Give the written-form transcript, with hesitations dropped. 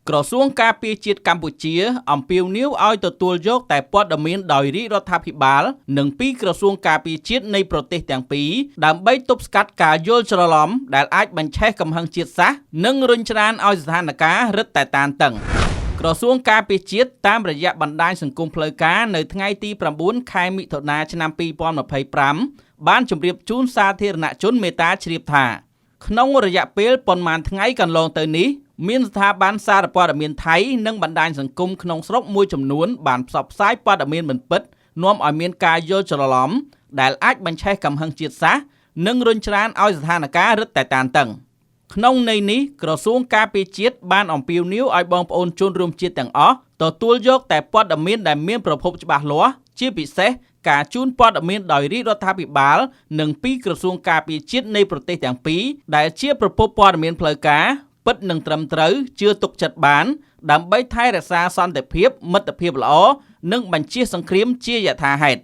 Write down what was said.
ក្រសួងការពារជាតិកម្ពុជាអំពាវនាវឲ្យទទួលយកតែព័ត៌មានដោយរាជរដ្ឋាភិបាលនិងពីក្រសួងការពារជាតិនៃប្រទេសទាំងពីរដើម្បីទប់ស្កាត់ការយល់ច្រឡំដែលអាចបញ្ឆេះកំហឹងជាតិសាសន៍និងរុញច្រានឲ្យស្ថានភាពរឹតតែតានតឹងក្រសួងការពារជាតិតាមរយៈបណ្ដាញសង្គមផ្លូវការនៅថ្ងៃទី9 ខែមិថុនាឆ្នាំ2025បានជម្រាបជូនសាធារណជនមេត្តាជ្រាបថាក្នុងរយៈពេលប៉ុន្មានថ្ងៃកន្លងទៅនេះមានស្ថាប័នសារព័ត៌មានថៃនិងបណ្ដាញសង្គមក្នុងស្រុកមួយចំនួនបានផ្សព្វផ្សាយព័ត៌មានមិនពិតនាំឲ្យមានការយល់ច្រឡំដែលអាចបញ្ឆេះកំហឹងជាតិសាសន៍និងរុញច្រានឲ្យស្ថានភាពរឹតតែតានតឹងក្នុងន័យនេះក្រសួងការពារជាតិបានអំពាវនាវឲ្យបងប្អូនជនរួមជាតិទាំងអស់ទទួលយកតែព័ត៌មានដែលមានប្រភពច្បាស់លាស់ជាពិសេសការជូនព័ត៌មានដោយរាជរដ្ឋាភិបាលនិងពីក្រសួងការពារជាតិនៃប្រទេសទាំងពីរដែលជាប្រភពព័ត៌មានផ្លូវការពិតនិងត្រឹមត្រូវជឿទុកចិត្តបានដើម្បីថែរក្សាសន្តិភាពមិត្តភាពល្អនិងបញ្ជៀសសង្គ្រាមជាយថាហេតុ